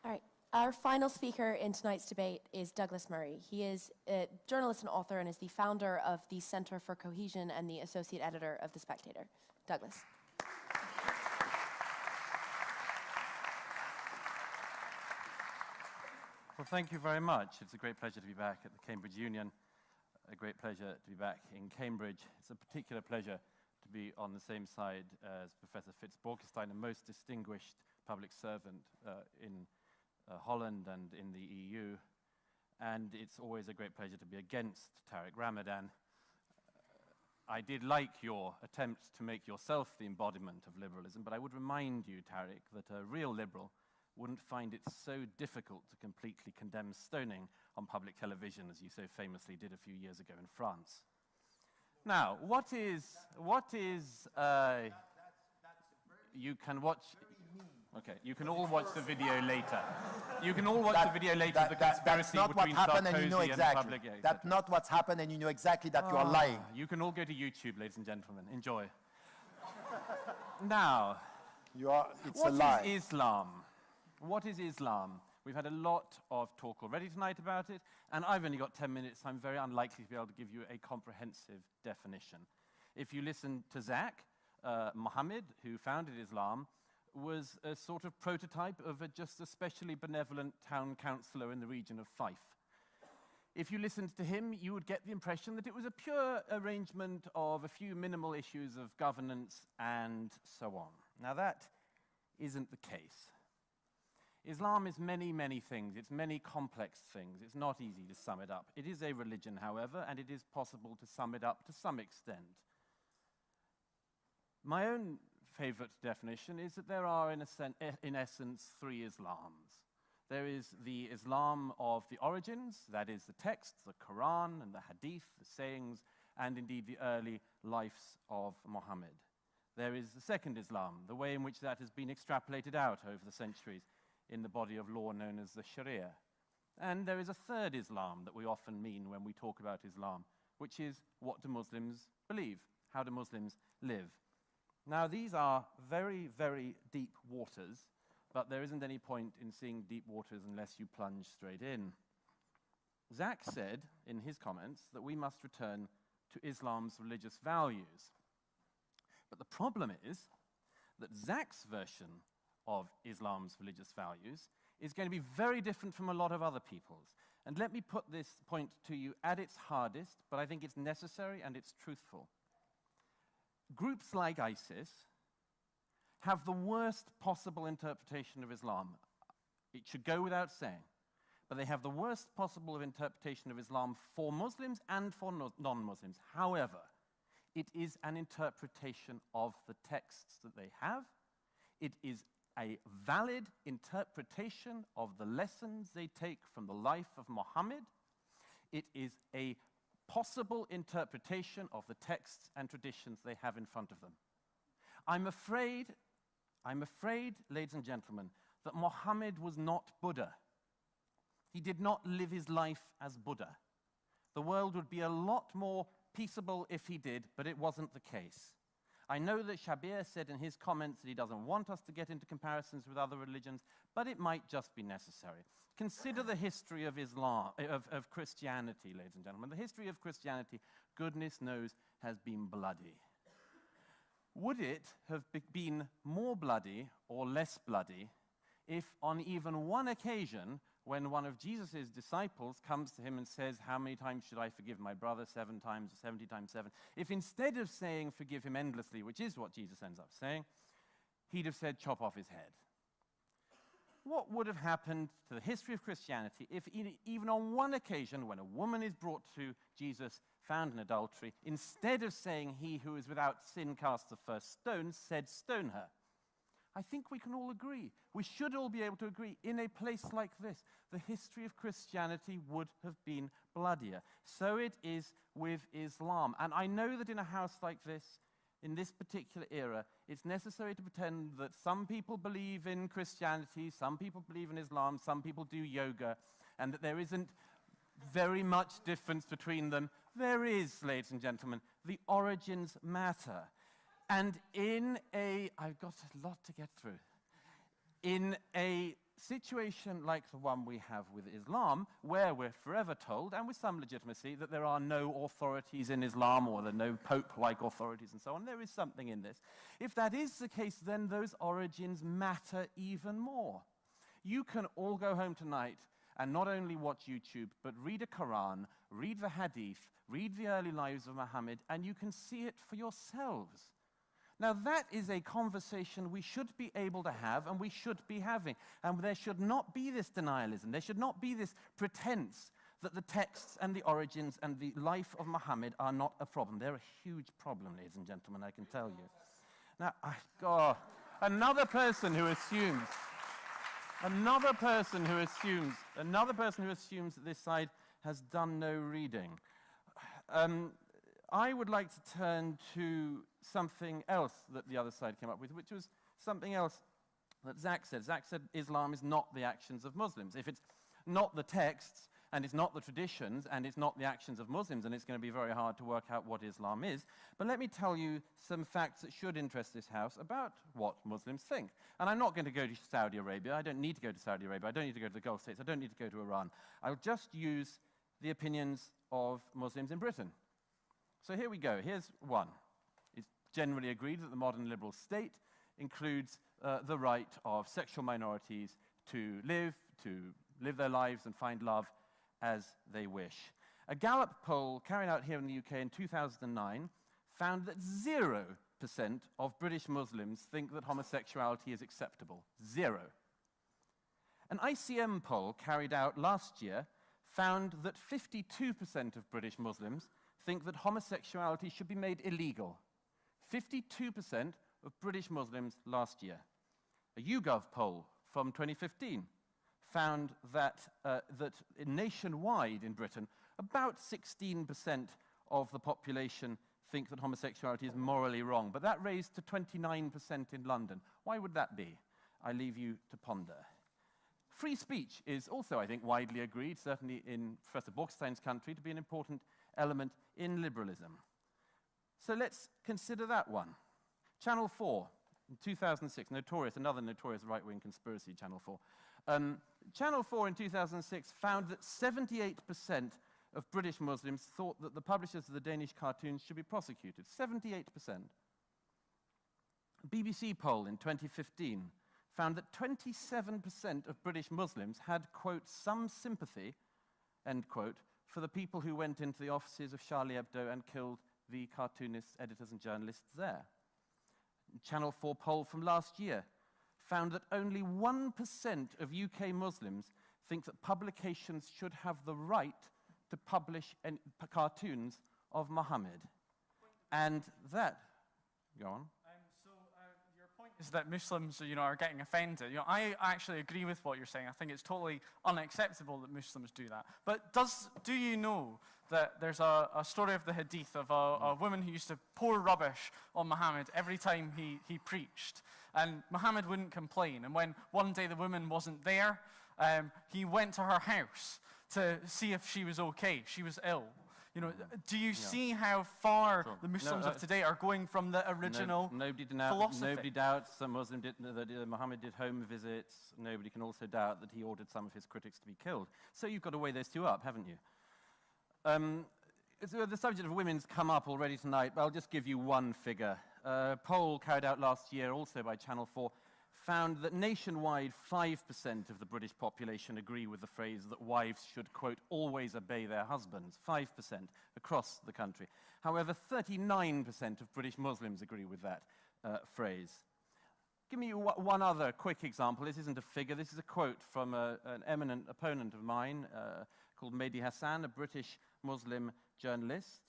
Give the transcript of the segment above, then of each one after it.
All right. Our final speaker in tonight's debate is Douglas Murray. He is a journalist and author and is the founder of the Center for Cohesion and the associate editor of The Spectator. Douglas. Well, thank you very much. It's a great pleasure to be back at the Cambridge Union. A great pleasure to be back in Cambridge. It's a particular pleasure to be on the same side as Professor Fitzbolkestein, a most distinguished public servant in Holland and in the EU. And it's always a great pleasure to be against Tariq Ramadan. I did like your attempt to make yourself the embodiment of liberalism, but I would remind you, Tariq, that a real liberal wouldn't find it so difficult to completely condemn stoning on public television, as you so famously did a few years ago in France. Now, you can watch. Okay, you can all watch the video later. You can all watch the video later of the conspiracy between Sarkozy and the public. Yeah, that's not what's happened, and you know exactly that you are lying. You can all go to YouTube, ladies and gentlemen. Enjoy. Now, it's a lie. What is Islam? What is Islam? We've had a lot of talk already tonight about it, and I've only got 10 minutes, so I'm very unlikely to be able to give you a comprehensive definition. If you listen to Zach, Muhammad, who founded Islam, was a sort of prototype of just a specially benevolent town councillor in the region of Fife. If you listened to him, you would get the impression that it was a pure arrangement of a few minimal issues of governance and so on. Now that isn't the case. Islam is many, many things. It's many complex things. It's not easy to sum it up. It is a religion, however, and it is possible to sum it up to some extent. My own favorite definition is that there are, in essence, three Islams. There is the Islam of the origins, that is the texts, the Quran and the Hadith, the sayings, and indeed the early lives of Muhammad. There is the second Islam, the way in which that has been extrapolated out over the centuries in the body of law known as the Sharia. And there is a third Islam that we often mean when we talk about Islam, which is what do Muslims believe? How do Muslims live? Now, these are very, very deep waters, but there isn't any point in seeing deep waters unless you plunge straight in. Zach said in his comments that we must return to Islam's religious values. But the problem is that Zach's version of Islam's religious values is going to be very different from a lot of other people's. And let me put this point to you at its hardest, but I think it's necessary and it's truthful. Groups like ISIS have the worst possible interpretation of Islam. It should go without saying. But they have the worst possible interpretation of Islam for Muslims and for non-Muslims. However, it is an interpretation of the texts that they have. It is a valid interpretation of the lessons they take from the life of Muhammad. It is a possible interpretation of the texts and traditions they have in front of them. I'm afraid, ladies and gentlemen, that Muhammad was not Buddha. He did not live his life as Buddha. The world would be a lot more peaceable if he did, but it wasn't the case. I know that Shabir said in his comments that he doesn't want us to get into comparisons with other religions, but it might just be necessary. Consider the history of Islam, of Christianity, ladies and gentlemen. The history of Christianity, goodness knows, has been bloody. Would it have been more bloody or less bloody if on even one occasion, when one of Jesus' disciples comes to him and says, how many times should I forgive my brother? 7 times, 70 times 7. If instead of saying, forgive him endlessly, which is what Jesus ends up saying, he'd have said, chop off his head. What would have happened to the history of Christianity if even on one occasion, when a woman is brought to Jesus, found in adultery, instead of saying, he who is without sin casts the first stone, said, stone her? I think we can all agree. We should all be able to agree. In a place like this, the history of Christianity would have been bloodier. So it is with Islam. And I know that in a house like this, in this particular era, it's necessary to pretend that some people believe in Christianity, some people believe in Islam, some people do yoga, and that there isn't very much difference between them. There is, ladies and gentlemen. The origins matter. And I've got a lot to get through. In a situation like the one we have with Islam, where we're forever told, and with some legitimacy, that there are no authorities in Islam, or there are no pope-like authorities and so on, there is something in this. If that is the case, then those origins matter even more. You can all go home tonight and not only watch YouTube, but read a Quran, read the Hadith, read the early lives of Muhammad, and you can see it for yourselves. Now, that is a conversation we should be able to have, and we should be having. And there should not be this denialism. There should not be this pretense that the texts and the origins and the life of Muhammad are not a problem. They're a huge problem, ladies and gentlemen, I can tell you. Now, God, another person who assumes that this side has done no reading. I would like to turn to something else that the other side came up with, which was something else that Zach said. Zach said Islam is not the actions of Muslims. If it's not the texts, and it's not the traditions, and it's not the actions of Muslims, and it's going to be very hard to work out what Islam is. But let me tell you some facts that should interest this House about what Muslims think. And I'm not going to go to Saudi Arabia. I don't need to go to Saudi Arabia. I don't need to go to the Gulf states. I don't need to go to Iran. I'll just use the opinions of Muslims in Britain. So here we go. Here's one. It's generally agreed that the modern liberal state includes the right of sexual minorities to live their lives and find love as they wish. A Gallup poll carried out here in the UK in 2009 found that 0% of British Muslims think that homosexuality is acceptable. 0. An ICM poll carried out last year found that 52% of British Muslims think that homosexuality should be made illegal. 52% of British Muslims last year. A YouGov poll from 2015 found that, nationwide in Britain, about 16% of the population think that homosexuality is morally wrong, but that raised to 29% in London. Why would that be? I leave you to ponder. Free speech is also, I think, widely agreed, certainly in Professor Borkstein's country, to be an important element in liberalism. So let's consider that one. Channel 4, in 2006, another notorious right-wing conspiracy, Channel 4. Channel 4 in 2006 found that 78% of British Muslims thought that the publishers of the Danish cartoons should be prosecuted. 78%. A BBC poll in 2015 found that 27% of British Muslims had, quote, some sympathy, end quote, for the people who went into the offices of Charlie Hebdo and killed the cartoonists, editors, and journalists there. Channel 4 poll from last year found that only 1% of UK Muslims think that publications should have the right to publish cartoons of Muhammad. And that, go on. Your point is that Muslims, are getting offended. I actually agree with what you're saying. I think it's totally unacceptable that Muslims do that. But do you know that there's a story of the Hadith of a woman who used to pour rubbish on Muhammad every time he preached? And Muhammad wouldn't complain. And when one day the woman wasn't there, he went to her house to see if she was okay. She was ill. Do you see how far the Muslims of today are going from the original philosophy? Nobody doubts that Muhammad did home visits. Nobody can also doubt that he ordered some of his critics to be killed. So you've got to weigh those two up, haven't you? So the subject of women's come up already tonight, but I'll just give you one figure. A poll carried out last year, also by Channel 4, found that nationwide 5% of the British population agree with the phrase that wives should, quote, always obey their husbands. 5% across the country. However, 39% of British Muslims agree with that phrase. Give me one other quick example. This isn't a figure. This is a quote from an eminent opponent of mine called Mehdi Hasan, a British Muslim journalist.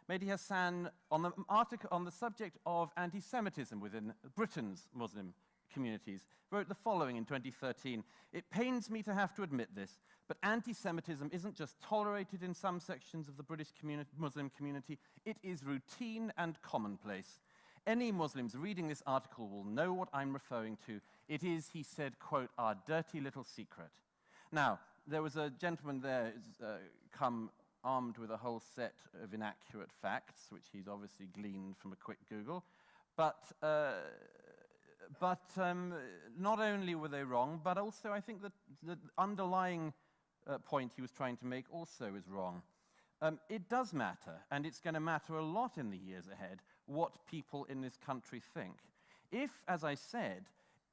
Mehdi Hasan, on the subject of anti-Semitism within Britain's Muslim communities, wrote the following in 2013. "It pains me to have to admit this, but anti-Semitism isn't just tolerated in some sections of the British Muslim community, it is routine and commonplace. Any Muslims reading this article will know what I'm referring to. It is," he said, quote, "our dirty little secret." Now, there was a gentleman there come armed with a whole set of inaccurate facts, which he's obviously gleaned from a quick Google. But But not only were they wrong, but also I think that the underlying point he was trying to make also is wrong. It does matter, and it's going to matter a lot in the years ahead, what people in this country think. If, as I said,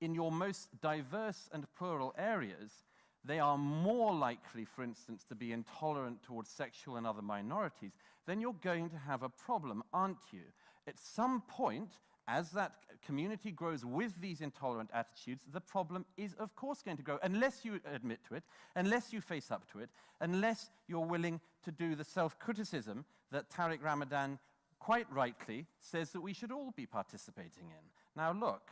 in your most diverse and plural areas, they are more likely, for instance, to be intolerant towards sexual and other minorities, then you're going to have a problem, aren't you? At some point, as that community grows with these intolerant attitudes, the problem is, of course, going to grow, unless you admit to it, unless you face up to it, unless you're willing to do the self-criticism that Tariq Ramadan quite rightly says that we should all be participating in. Now, look,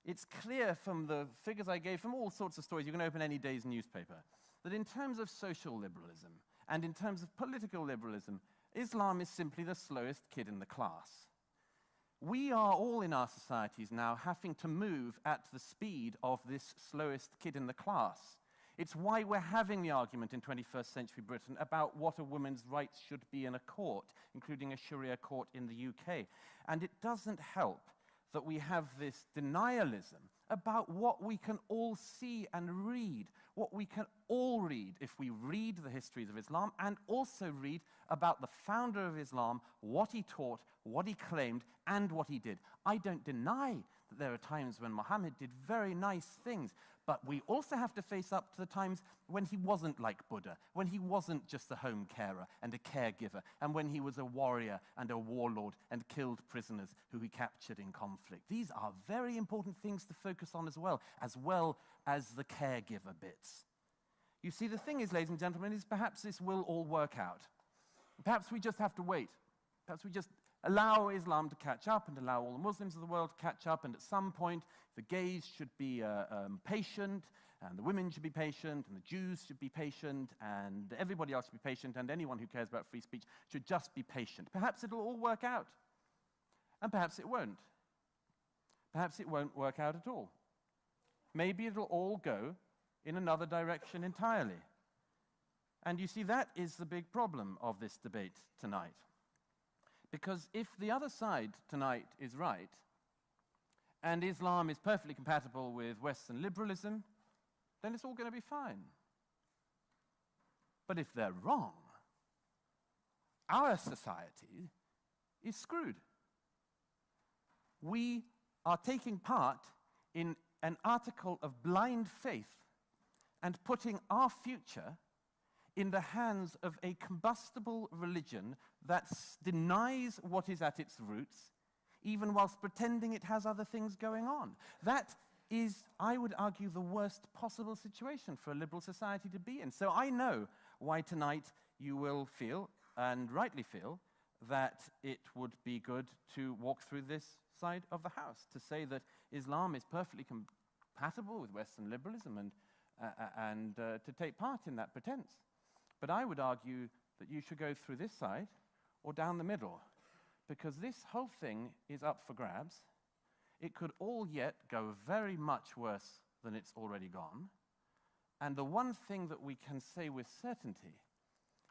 it's clear from the figures I gave, from all sorts of stories, you can open any day's newspaper, that in terms of social liberalism and in terms of political liberalism, Islam is simply the slowest kid in the class. We are all in our societies now having to move at the speed of this slowest kid in the class. It's why we're having the argument in 21st century Britain about what a woman's rights should be in a court, including a Sharia court in the UK. And it doesn't help that we have this denialism about what we can all see and read, what we can all read if we read the histories of Islam and also read about the founder of Islam, what he taught, what he claimed, and what he did. I don't deny that there are times when Muhammad did very nice things, but we also have to face up to the times when he wasn't like Buddha, when he wasn't just a home carer and a caregiver, and when he was a warrior and a warlord and killed prisoners who he captured in conflict. These are very important things to focus on as well as the caregiver bits. You see, the thing is, ladies and gentlemen, is perhaps this will all work out. Perhaps we just have to wait. Perhaps we just allow Islam to catch up and allow all the Muslims of the world to catch up, and at some point the gays should be patient, and the women should be patient, and the Jews should be patient, and everybody else should be patient, and anyone who cares about free speech should just be patient. Perhaps it'll all work out, and perhaps it won't. Perhaps it won't work out at all. Maybe it'll all go in another direction entirely. And you see, that is the big problem of this debate tonight. Because if the other side tonight is right, and Islam is perfectly compatible with Western liberalism, then it's all going to be fine. But if they're wrong, our society is screwed. We are taking part in an article of blind faith and putting our future in the hands of a combustible religion that denies what is at its roots, even whilst pretending it has other things going on. That is, I would argue, the worst possible situation for a liberal society to be in. So I know why tonight you will feel, and rightly feel, that it would be good to walk through this side of the house, to say that Islam is perfectly compatible with Western liberalism and to take part in that pretense. But I would argue that you should go through this side or down the middle, because this whole thing is up for grabs. It could all yet go very much worse than it's already gone. And the one thing that we can say with certainty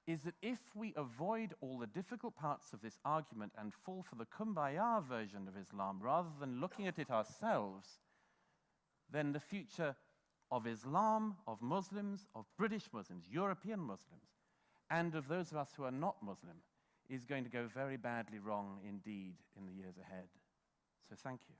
is that if we avoid all the difficult parts of this argument and fall for the kumbaya version of Islam rather than looking at it ourselves, then the future of Islam, of Muslims, of British Muslims, European Muslims, and of those of us who are not Muslim is going to go very badly wrong indeed in the years ahead. So thank you.